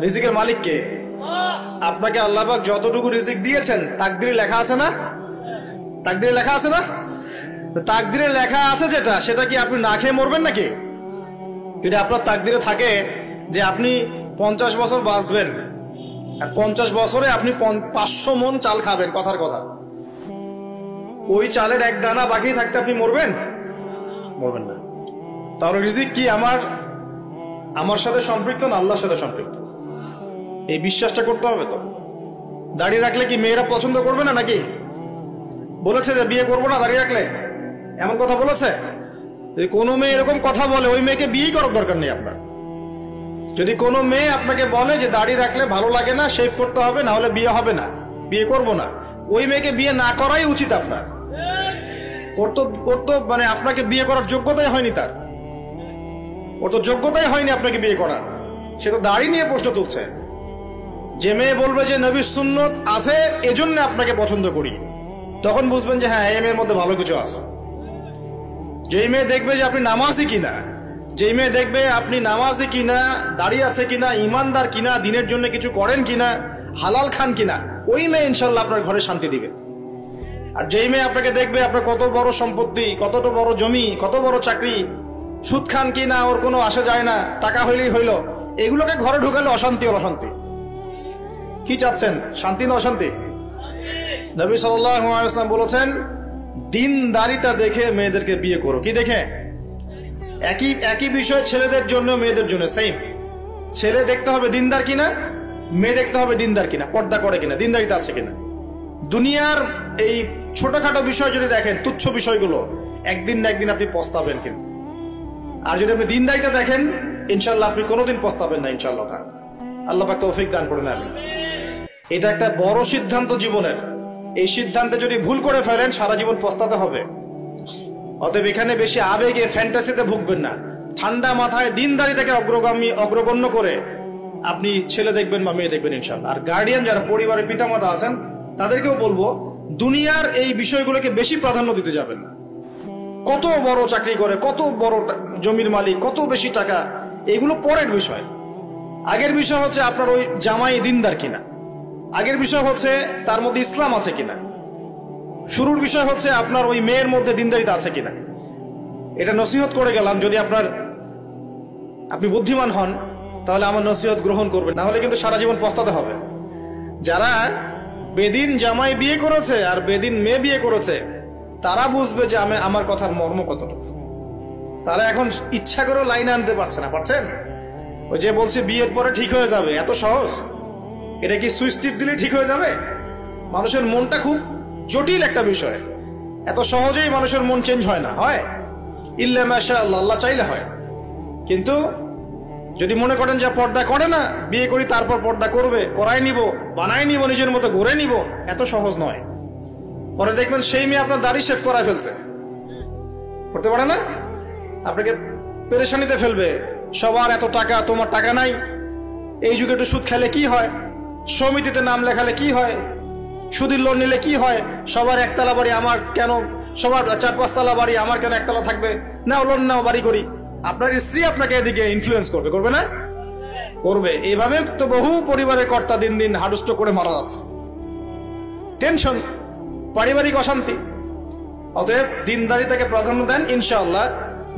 রিজিকের মালিক কে? আপনাকে আল্লাহ পাক যতটুকু রিজিক দিয়েছেন তাকদিরে লেখা আছে না? তাকদিরে লেখা আছে না? তাকদিরে লেখা আছে যেটা, সেটা কি আপনি না খেয়ে মরবেন নাকি? যদি আপনার তাকদিরে থাকে যে আপনি 50 বছর বাঁচবেন আর 50 বছরে আপনি 500 মণ চাল খাবেন, কথার কথা, ওই চালের এক দানা বাকি থাকতে আপনি মরবেন? মরবেন না। তাহলে রিজিক কি আমার সাথে সম্পৃক্ত না আল্লাহর সাথে সম্পৃক্ত? এই বিশ্বাসটা করতে হবে। তো দাঁড়িয়ে রাখলে কি মেয়েরা পছন্দ করবে না নাকি? বলেছে যে বিয়ে করবো না দাঁড়িয়ে রাখলে, এমন কথা বলেছে? যদি কোনো মেয়ে এরকম কথা বলে, ওই মেয়েকে বিয়েই করার দরকার নেই আপনার। যদি কোনো মেয়ে আপনাকে বলে যে দাড়ি রাখলে ভালো লাগে না, শেভ করতে হবে, না হলে বিয়ে হবে না, বিয়ে করব না, ওই মেয়েকে বিয়ে না করাই উচিত আপনার। ওর তো মানে আপনাকে বিয়ে করার যোগ্যতাই হয়নি, ওর তো যোগ্যতাই হয়নি আপনাকে বিয়ে করার। সে তো দাড়ি নিয়ে প্রশ্ন তুলছে। যে মেয়ে বলবে যে নবীর সুন্নত আছে এজন্য আপনাকে পছন্দ করি, তখন বুঝবেন যে হ্যাঁ, এই মেয়ের মধ্যে ভালো কিছু আছে। যেই মেয়ে দেখবে যে আপনি নামাজি কিনা, যেই মেয়ে দেখবে আপনি নামাজি কিনা, দাঁড়িয়ে আছে কিনা, ইমানদার কিনা, দিনের জন্য কিছু করেন কিনা, হালাল খান কিনা, ওই মেয়ে ইনশাল্লাহ আপনার ঘরে শান্তি দিবে। আর যেই মেয়ে আপনাকে দেখবে আপনার কত বড় সম্পত্তি, কতটা বড় জমি, কত বড় চাকরি, সুদ খান কিনা ওর কোনো আসে যায় না, টাকা হইলেই হইল, এগুলোকে ঘরে ঢুকালে অশান্তি। অশান্তি কি চাচ্ছেন, শান্তি না অশান্তি? নবী সাল্লাল্লাহু আলাইহি ওয়াসাল্লাম বলেছেন দিনদারিতা দেখে মেয়েদেরকে বিয়ে করো। কি দেখে? একই বিষয় ছেলেদের জন্য মেয়েদের জন্য সেম। ছেলে দেখতে হবে দিনদার কিনা, মেয়ে দেখতে হবে দিনদার কিনা, পর্দা করে কিনা, দিনদারিতা আছে কিনা। দুনিয়ার এই ছোটখাটো বিষয় যদি দেখেন, তুচ্ছ বিষয়গুলো, একদিন না একদিন আপনি পস্তাবেন কিন্তু। আর যদি আপনি দিনদারিতা দেখেন, ইনশাল্লাহ আপনি কোনোদিন পস্তাবেন না ইনশাল্লাহ। আল্লাহ পাক তৌফিক দান করেন। আমি এটা একটা বড় সিদ্ধান্ত জীবনের। এই সিদ্ধান্তে যদি ভুল করে ফেলেন সারা জীবন পস্তাতে হবে। অতএব এখানে বেশি আবেগে ফ্যান্টাসিতে ভুগবেন না। ঠান্ডা মাথায় দিনদারিতাকে অগ্রগণ্য করে আপনি ছেলে দেখবেন বা মেয়ে দেখবেন ইনশাআল্লাহ। আর গার্ডিয়ান যারা পরিবারের পিতামাতা আছেন তাদেরকেও বলবো দুনিয়ার এই বিষয়গুলোকে বেশি প্রাধান্য দিতে যাবেন না। কত বড় চাকরি করে, কত বড় জমির মালিক, কত বেশি টাকা, এগুলো পরের বিষয়। আগের বিষয় হচ্ছে আপনার ওই জামাই দিনদার কিনা, আগের বিষয় হচ্ছে তার মধ্যে ইসলাম আছে কিনা, শুরুর বিষয় হচ্ছে আপনার ওই মেয়ের মধ্যে দিনদারিতা আছে কিনা। এটা নসিহত করে গেলাম। যদি আপনি বুদ্ধিমান হন তাহলে আমার নসিহত গ্রহণ করবেন, না হলে কিন্তু সারা জীবন পস্তাতে হবে। যারা বেদিন জামাই বিয়ে করেছে আর বেদিন মেয়ে বিয়ে করেছে তারা বুঝবে যে আমার কথার মর্ম কতটুকু। তারা এখন ইচ্ছা করে লাইনে আনতে পারছে না। পারছেন? ওই যে বলছে বিয়ের পরে ঠিক হয়ে যাবে, এত সহজ? এটা কি সুইচ টিপ দিলে ঠিক হয়ে যাবে? মানুষের মনটা খুব জটিল একটা বিষয়। এত সহজেই মানুষের মন চেঞ্জ হয় না। হয় ইল্লা মাশাআল্লাহ, আল্লাহ চাইলে হয়। কিন্তু যদি মনে করেন যে পর্দা করে না, বিয়ে করি তারপর পর্দা করবে, করাই নিব, বানাই নিব, নিজের মতো গড়ে নিব, এত সহজ নয়। পরে দেখবেন সেই মেয়ে আপনার দাড়ি শেভ করায় ফেলছে, করতে পারে না, আপনাকে পেরেশানিতে ফেলবে। সবার এত টাকা, তোমার টাকা নাই। এই যুগে একটু সুদ খেলে কি হয়, সমিতিতে নাম লেখালে কি হয়, সুদের লোন নিলে কি হয়, সবার একতলা বাড়ি, আমার কেন, সবার 4-5 তলা বাড়ি, আমার কেন একতলা থাকবে, নাও লোন নাও, বাড়ি করি। আপনার স্ত্রী আপনাকে এদিকে ইনফ্লুয়েন্স করবে, করবে না? করবে। এইভাবে তো বহু পরিবারের কর্তা দিন দিন হার্ট স্ট্রোক করে মারা যাচ্ছে। টেনশন, পারিবারিক অশান্তি। অতএব দিনদারিতাকে প্রাধান্য দেন, ইনশাআল্লাহ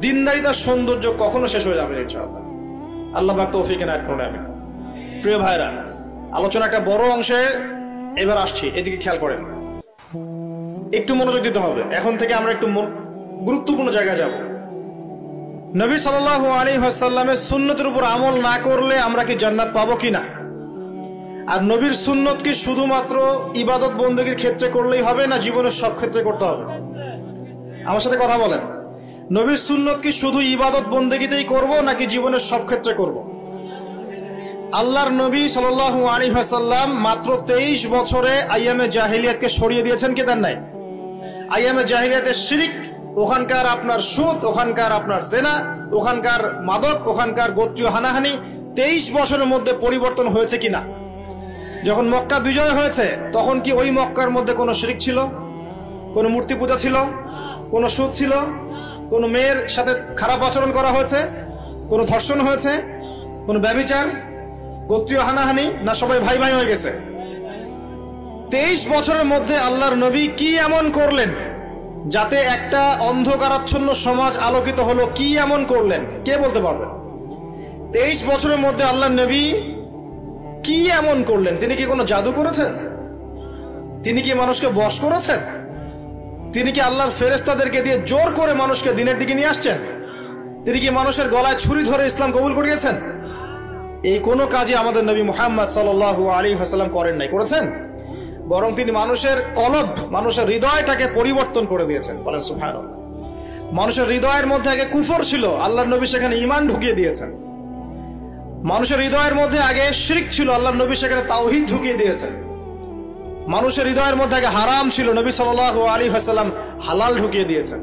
দিনদারিতার সৌন্দর্য কখনো শেষ হয়ে যাবে ইনশাআল্লাহ। আল্লাহ পাক তৌফিক এনায়েত করুন। আমিন। প্রিয় ভাইরা, আলোচনা একটা বড় অংশে এবার আসছি, এদিকে খেয়াল করেন, একটু মনোযোগ দিতে হবে। এখন থেকে আমরা একটু গুরুত্বপূর্ণ জায়গায় যাব। নবী সাল্লাল্লাহু আলাইহি ওয়াসাল্লামের সুন্নতের উপর আমল না করলে আমরা কি জান্নাত পাবো কিনা? আর নবীর সুন্নত কি শুধুমাত্র ইবাদত বন্দেগীর ক্ষেত্রে করলেই হবে, না জীবনের সব ক্ষেত্রে করতে হবে? আমার সাথে কথা বলেন। নবীর সুন্নত কি শুধু ইবাদত বন্দেগীতেই করব, নাকি জীবনের সব ক্ষেত্রে করব? আল্লাহর নবী সাল্লাল্লাহু আলাইহি ওয়াসাল্লাম মাত্র 23 বছরে আইয়ামে জাহিলিয়াতকে সরিয়ে দিয়েছেন কি দেন নাই? আইয়ামে জাহিলিয়াতের শিরক, ওখানকার আপনার সুদ, ওখানকার আপনার জেনা, ওখানকার মাদক, ওখানকার গোত্রীয় হানাহানি 23 বছরের মধ্যে পরিবর্তন হয়েছে কিনা? যখন মক্কা বিজয় হয়েছে তখন কি ওই মক্কার মধ্যে কোনো শিরক ছিল, কোনো মূর্তি পূজা ছিল, কোনো সুদ ছিল, কোনো মেয়ের সাথে খারাপ আচরণ করা হয়েছে, কোনো ধর্ষণ হয়েছে, কোনো ব্যভিচার, গোত্রীয় হানাহানি, না সবাই ভাই ভাই হয়ে গেছে? 23 বছরের মধ্যে আল্লাহর নবী কি এমন করলেন যাতে একটা অন্ধকারাচ্ছন্ন সমাজ আলোকিত হলো? কি এমন করলেন, কে বলতে পারবেন? 23 বছরের মধ্যে আল্লাহর নবী কি এমন করলেন? তিনি কি কোনো জাদু করেছেন? তিনি কি মানুষকে বশ করেছেন? তিনি কি আল্লাহর ফেরেশতাদেরকে দিয়ে জোর করে মানুষকে দিনের দিকে নিয়ে আসছেন? তিনি কি মানুষের গলায় ছুরি ধরে ইসলাম কবুল করিয়েছেন? এই কোনো কাজই আমাদের নবী মুহাম্মদ সাল্লাল্লাহু আলাইহি ওয়াসাল্লাম করেন নাই। করেছেন? বরং তিনি মানুষের কলব, মানুষের হৃদয়টাকে পরিবর্তন করে দিয়েছেন। বলেন সুবহানাল্লাহ। মানুষের হৃদয়ের মধ্যে আগে কুফর ছিল, আল্লাহর নবী সেখানে ঈমান ঢুকিয়ে দিয়েছেন। মানুষের হৃদয়ের মধ্যে আগে শিরক ছিল, আল্লাহর নবী সেখানে তাওহীদ ঢুকিয়ে দিয়েছেন। মানুষের হৃদয়ের মধ্যে আগে হারাম ছিল, নবী সাল্লাল্লাহু আলাইহি ওয়াসাল্লাম হালাল ঢুকিয়ে দিয়েছেন।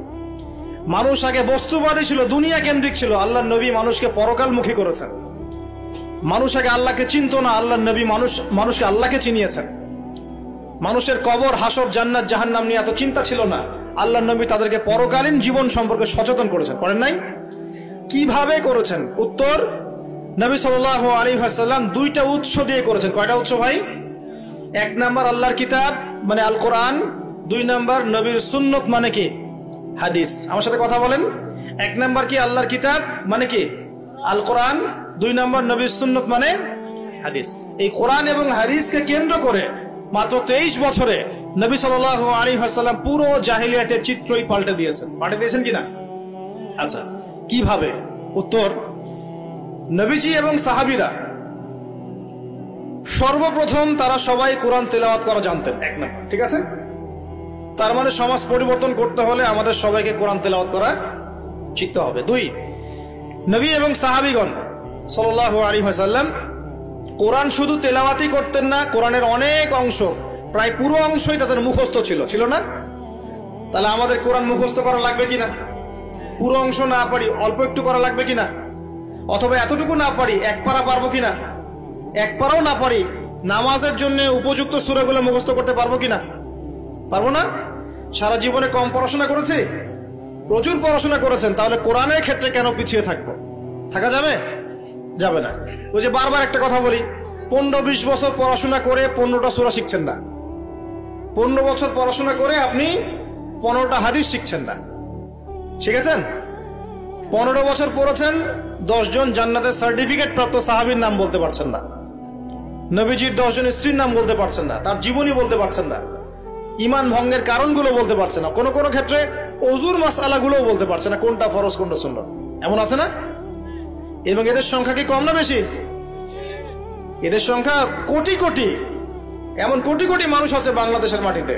মানুষ আগে বস্তুবাদী ছিল, দুনিয়া কেন্দ্রিক ছিল, আল্লাহর নবী মানুষকে পরকালমুখী করেছেন। মানুষ আগে আল্লাহকে চিনতো না, আল্লাহর নবী মানুষকে আল্লাহকে চিনিয়েছেন। মানুষের কবর, হাসর, জান্নাত, জাহান্নাম নিয়ে এত চিন্তা ছিল না, আল্লাহর নবী তাদেরকে পরকালীন জীবন সম্পর্কে সচেতন করেছেন। করেন নাই? কিভাবে করেছেন? উত্তর, নবী সাল্লাল্লাহু আলাইহি ওয়াসাল্লাম দুইটা উৎস দিয়ে করেছেন। কয়টা উৎস ভাই? 1 নাম্বার আল্লাহর কিতাব মানে আল কোরআন, 2 নাম্বার নবীর সুন্নত মানে কি? হাদিস। আমার সাথে কথা বলেন। 1 নাম্বার কি? আল্লাহর কিতাব মানে কি? আল কোরআন। 2 নাম্বার নবীর সুন্নত মানে হাদিস। এই কোরআন এবং হাদিসকে কেন্দ্র করে মাত্র 23 বছরে নবী সাল্লাল্লাহু আলাইহি ওয়াসাল্লাম পুরো জাহেলিয়াতের চিত্রই পাল্টে দিয়েছেন। পাল্টে দিয়েছেন কিনা? আচ্ছা, কিভাবে? উত্তর, নবীজি এবং সাহাবীরা সর্বপ্রথম তারা সবাই কোরআন তেলাওয়াত করা জানতেন। 1 নাম্বার, ঠিক আছে? তার মানে সমাজ পরিবর্তন করতে হলে আমাদের সবাইকে কোরআন তেলাওয়াত করা শিখতে হবে। 2, নবী এবং সাহাবীগণ সাল্লাল্লাহু আলাইহি ওয়াসাল্লাম কোরআন শুধু তেলাওয়াতই করতেন না, কোরআনের অনেক অংশ, প্রায় পুরো অংশই তাদের মুখস্থ ছিল, ছিল না? তাহলে আমাদের কোরআন মুখস্থ করা লাগবে কিনা? পুরো অংশ না পারি, অল্প একটু করা লাগবে কিনা? অথবা এতটুকু না পারি, 1 পারা পারবো কিনা? 1 পারাও না পারি, নামাজের জন্য উপযুক্ত সূরাগুলো মুখস্থ করতে পারবো কিনা? পারবো না? সারা জীবনে কম পড়াশোনা করেছি? প্রচুর পড়াশোনা করেছেন, তাহলে কোরআনের ক্ষেত্রে কেন পিছিয়ে থাকবো? থাকা যাবে? যাবে না। ওই যে বারবার একটা কথা বলি, 15-20 বছর পড়াশোনা করে 15টা সূরা শিখছেন না। 15 বছর পড়াশোনা করে আপনি 15টা হাদিস শিখছেন না। শিখেছেন? 15 বছর পড়েছেন, 10 জন জান্নাতের সার্টিফিকেট প্রাপ্ত সাহাবীর নাম বলতে পারছেন না, নবীজির 10 জন স্ত্রীর নাম বলতে পারছেন না, তার জীবনী বলতে পারছেন না, ঈমান ভঙ্গের কারণগুলো বলতে পারছেন না, কোন কোন ক্ষেত্রে ওযুর মাসআলাগুলোও বলতে পারছেন না, কোনটা ফরজ কোনটা সুন্নাত। এমন আছে না? এবং এদের সংখ্যা কি কম না বেশি? এদের সংখ্যা কোটি কোটি, এমন কোটি কোটি মানুষ আছে বাংলাদেশের মাটিতে।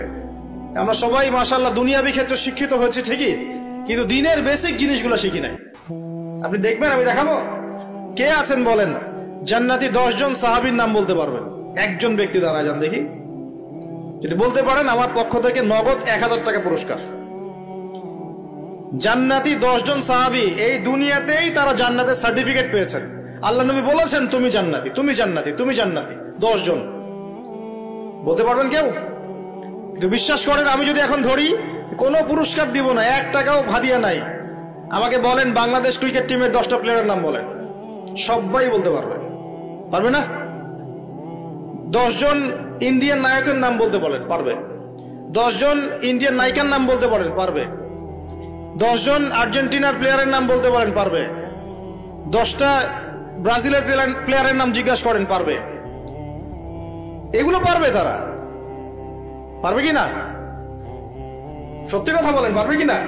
আমরা সবাই মাশাআল্লাহ দুনিয়াবি ক্ষেত্রে শিক্ষিত হয়েছে ঠিকই, কিন্তু দিনের বেসিক জিনিসগুলো শিখি নাই। আপনি দেখবেন, আমি দেখাবো, কে আছেন বলেন জান্নাতি 10 জন সাহাবীর নাম বলতে পারবেন? একজন ব্যক্তি দাঁড়ায় যান দেখি, যদি বলতে পারেন আমার পক্ষ থেকে নগদ 1000 টাকা পুরস্কার। জান্নাতি 10 জন সাহাবী, এই দুনিয়াতেই তারা জান্নাতের সার্টিফিকেট পেয়েছেন। আল্লাহ নবী বলেছেন তুমি জান্নাতি, তুমি জান্নাতি, তুমি জান্নাতি। 10 জন বলতে পারবেন কেউ? কিন্তু বিশ্বাস করেন, আমি যদি এখন ধরি কোনো পুরস্কার দিব না, 1 টাকাও ভাদিয়া নাই, আমাকে বলেন বাংলাদেশ ক্রিকেট টিমের 10টা প্লেয়ারের নাম বলেন, সবাই বলতে পারবে। পারবে না? 10 জন ইন্ডিয়ান নায়কের নাম বলতে বলেন, পারবে। 10 জন ইন্ডিয়ান নায়িকার নাম বলতে পারেন, পারবে। 10 জন আর্জেন্টিনার প্লেয়ারের নাম বলতে পারেন, পারবে। 10টা ব্রাজিলের প্লেয়ারের নাম জিজ্ঞাসা করেন, পারবে। এগুলো পারবে তারা। পারবে কি না? সত্যি কথা বলেন, পারবে কি না?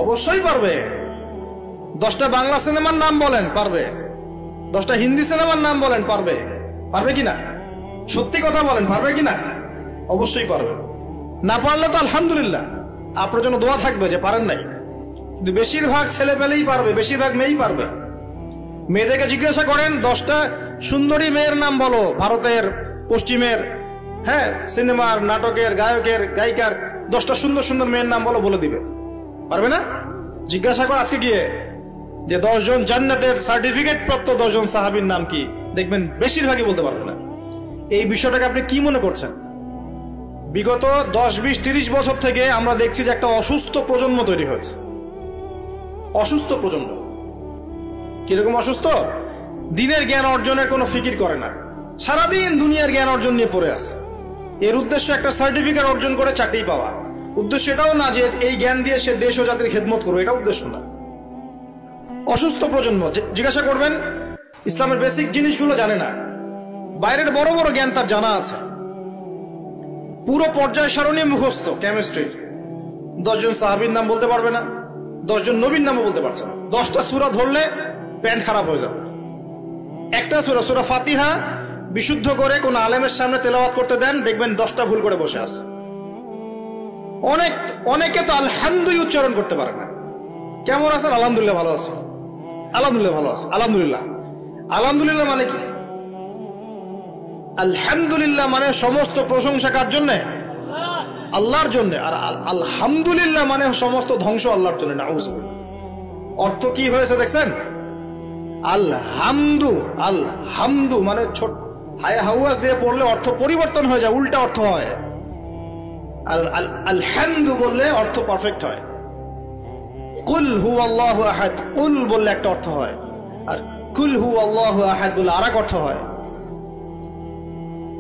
অবশ্যই পারবে। 10টা বাংলা সিনেমার নাম বলেন, পারবে। 10টা হিন্দি সিনেমার নাম বলেন, পারবে। পারবে কি না? সত্যি কথা বলেন, পারবে কি না? অবশ্যই পারবে। না পারলে তো আলহামদুলিল্লাহ, আপনার জন্য দোয়া থাকবে যে পারেন নাই। কিন্তু বেশিরভাগ ছেলে পেলেই পারবে, বেশিরভাগ মেয়েই পারবে। মেয়েদেরকে জিজ্ঞাসা করেন 10টা সুন্দরী মেয়ের নাম বলো, ভারতের, পশ্চিমের, হ্যাঁ, সিনেমার, নাটকের, গায়কের, গায়িকার 10টা সুন্দর সুন্দর মেয়ের নাম বলো, বলে দিবে। পারবে না? জিজ্ঞাসা কর আজকে গিয়ে যে 10 জন জান্নাতের সার্টিফিকেট প্রাপ্ত 10 জন সাহাবীর নাম কি, দেখবেন বেশিরভাগই বলতে পারবে না। এই বিষয়টাকে আপনি কি মনে করছেন? বিগত 10, 20, 30 বছর থেকে আমরা দেখছি যে একটা অসুস্থ প্রজন্ম তৈরি হয়েছে। অসুস্থ প্রজন্ম। কিরকম অসুস্থ? দিনের জ্ঞান অর্জনের কোনো ফিকির করে না, সারাদিন দুনিয়ার জ্ঞান অর্জন নিয়ে পড়ে আছে। এর উদ্দেশ্য একটা সার্টিফিকেট অর্জন করে চাকরি পাওয়া। উদ্দেশ্য এটাও না যে এই জ্ঞান দিয়ে সে দেশ ও জাতির খেদমত করবে, এটা উদ্দেশ্য না। অসুস্থ প্রজন্ম, জিজ্ঞাসা করবেন ইসলামের বেসিক জিনিসগুলো জানে না, বাইরের বড় বড় জ্ঞান তার জানা আছে, পুরো পর্যায় সারণী মুখস্থ কেমিস্ট্রি, 10 জন সাহাবীর নাম বলতে পারবে না, 10 জন নবীর নামও বলতে পারছে না। 10টা সূরা ধরলে প্যান্ট খারাপ হয়ে যাবে। একটা সূরা, সূরা ফাতিহা বিশুদ্ধ করে কোন আলেমের সামনে তেলাওয়াত করতে দেন, দেখবেন 10টা ভুল করে বসে আছে। অনেকে তো আলহামদুলিল্লাহ উচ্চারণ করতে পারে না। কেমন আছেন? আলহামদুলিল্লাহ ভালো আছে, আলহামদুলিল্লাহ ভালো আছে, আলহামদুলিল্লাহ। আলহামদুলিল্লাহ মানে কি? আলহামদুলিল্লাহ মানে সমস্ত প্রশংসা কার জন্য? আল্লাহর জন্য। আর আলহামদুলিল্লাহ মানে সমস্ত ধ্বংস আল্লাহর জন্য। নাউজুবিল্লাহ। অর্থ কি হয়েছে দেখছেন? আলহামদু, আলহামদু মানে ছোট হায় হাওয়াজ দিয়ে পড়লে অর্থ পরিবর্তন হয়ে যায়, উল্টা অর্থ হয়। আর আলহামদু বললে অর্থ পারফেক্ট হয়। কুল হুয়াল্লাহু আহাদ, কুল বললে একটা অর্থ হয়, আর কুল হুয়াল্লাহু আহাদ বললে আরেক অর্থ হয়।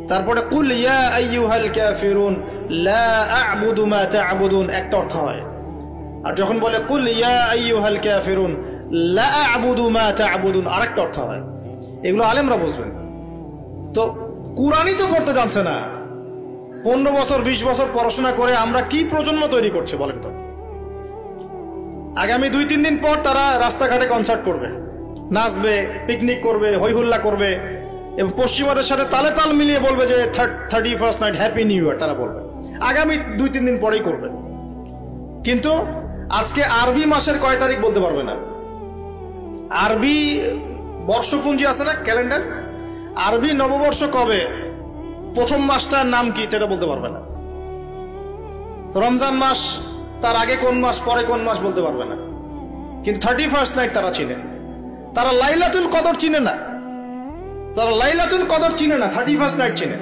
তারপরে কুল ইয়া আইয়ুহাল কাফিরুন লা আ'বুদু মা তা'বুদুন একটা অর্থ হয়। আর যখন বলে কুল ইয়া আইয়ুহাল কাফিরুন লা আ'বুদু মা তা'বুদুন আরেকটা অর্থ হয়। এগুলো আলেমরা বুঝবেন। তো কুরআনই তো পড়তে জানছে না। 15 বছর 20 বছর পড়াশোনা করে আমরা কি প্রজন্ম তৈরি করছি বলেন তো? আগামী 2-3 দিন পর তারা রাস্তাঘাটে কনসার্ট করবে, নাচবে, পিকনিক করবে, হইহুল্লা করবে এবং পশ্চিমাদের সাথে তালে তাল মিলিয়ে বলবে যে 31st night happy new year. তারা বলবে আগামী 2-3 দিন পরেই করবে। কিন্তু আজকে আরবি মাসের কয় তারিখ বলতে পারবে না। আরবি বর্ষপুঞ্জি আছে না, ক্যালেন্ডার, আরবি নববর্ষ কবে, প্রথম মাসটার নাম কি সেটা বলতে পারবে না। রমজান মাস, তার আগে কোন মাস, পরে কোন মাস বলতে পারবে না। কিন্তু 31st নাইট তারা চিনে। তারা লাইলাতুল কদর চিনে না, তারা লাইলাতুল কদর চিনে না, 31st নাইট চিনে।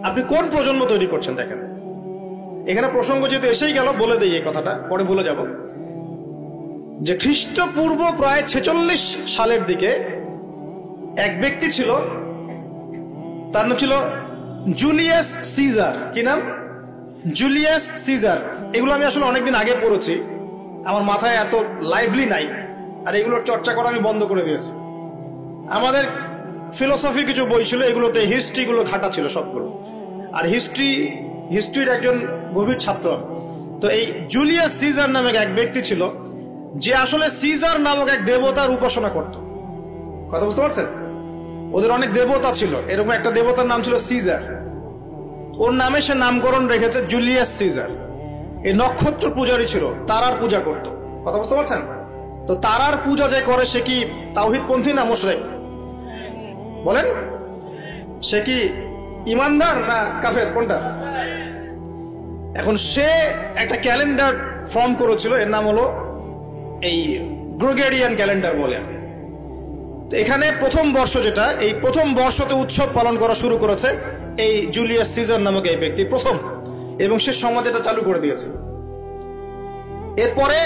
আপনি কোন প্রজন্ম তৈরি করছেন দেখেন। এখানে প্রসঙ্গ যেহেতু এসেই গেল বলে দেই এই কথাটা, পরে ভুলে যাব, যে খ্রিস্টপূর্ব প্রায় 46 সালের দিকে এক ব্যক্তি ছিল, তার নাম ছিল জুলিয়াস সিজার। কি নাম? Julius Caesar. এগুলো আমি আসলে অনেকদিন আগে পড়েছি, আমার মাথায় এত লাইভলি নাই, আর এগুলোর চর্চা করা আমি বন্ধ করে দিয়েছি। আমাদের ফিলোসফি কিছু বই ছিল, এগুলোতে হিস্ট্রিগুলো ঘাটা ছিল সবগুলো, আর হিস্ট্রির একজন গভীর ছাত্র। তো এই জুলিয়াস সিজার নামক এক ব্যক্তি ছিল, যে আসলে সিজার নামক এক দেবতার উপাসনা করত। কথা বুঝতে পারছেন? ওদের অনেক দেবতা ছিল, এরকম একটা দেবতার নাম ছিল সিজার। ওর নামে সে নামকরণ রেখেছে জুলিয়াস সিজার। এই নক্ষত্র পূজারী ছিল, তারার পূজা করত। কথা বুঝতে পারছেন? তো তারার পূজা যে করে সে কি তাওহীদপন্থী না মুশরিক? বলেন, সে কি ইমানদার না কাফের, কোনটা? এখন সে একটা ক্যালেন্ডার ফর্ম করেছিল, এর নাম হলো এই গ্রেগরিয়ান ক্যালেন্ডার বলে। তো এখানে প্রথম বর্ষ যেটা, এই প্রথম বর্ষতে উৎসব পালন করা শুরু করেছে এই জুলিয়াস সিজার নামক এই ব্যক্তি প্রথম, এবং সে সমাজ এটা চালু করে দিয়েছে। এরপরে